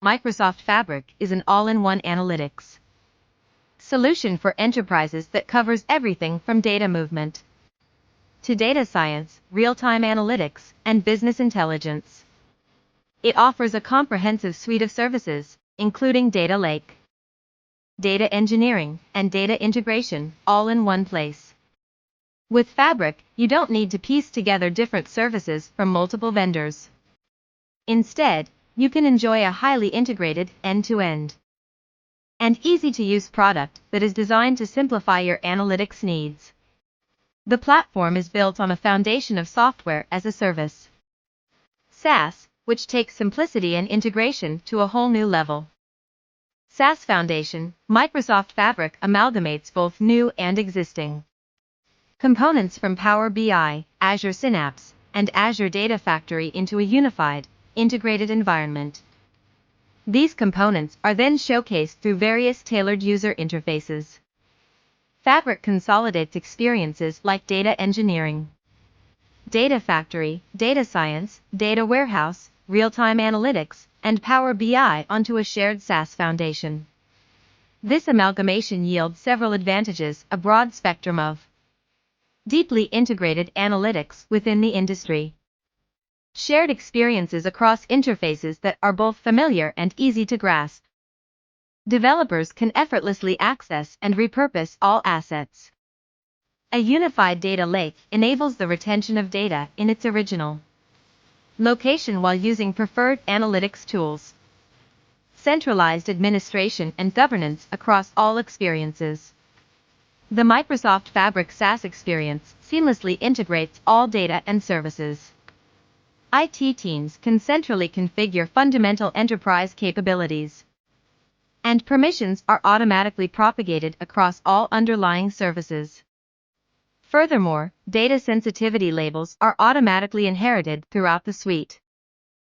Microsoft Fabric is an all-in-one analytics solution for enterprises that covers everything from data movement to data science, real-time analytics, and business intelligence. It offers a comprehensive suite of services, including data lake, data engineering, and data integration, all in one place. With Fabric, you don't need to piece together different services from multiple vendors. Instead, you can enjoy a highly integrated, end-to-end, and easy-to-use product that is designed to simplify your analytics needs. The platform is built on a foundation of software as a service, SaaS, which takes simplicity and integration to a whole new level. SaaS Foundation, Microsoft Fabric amalgamates both new and existing components from Power BI, Azure Synapse, and Azure Data Factory into a unified, integrated environment. These components are then showcased through various tailored user interfaces. Fabric consolidates experiences like data engineering, data factory, data science, data warehouse, real-time analytics, and Power BI onto a shared SaaS foundation. This amalgamation yields several advantages: a broad spectrum of deeply integrated analytics within the industry, shared experiences across interfaces that are both familiar and easy to grasp. Developers can effortlessly access and repurpose all assets. A unified data lake enables the retention of data in its original location while using preferred analytics tools. Centralized administration and governance across all experiences. The Microsoft Fabric SaaS experience seamlessly integrates all data and services. IT teams can centrally configure fundamental enterprise capabilities, and permissions are automatically propagated across all underlying services. Furthermore, data sensitivity labels are automatically inherited throughout the suite.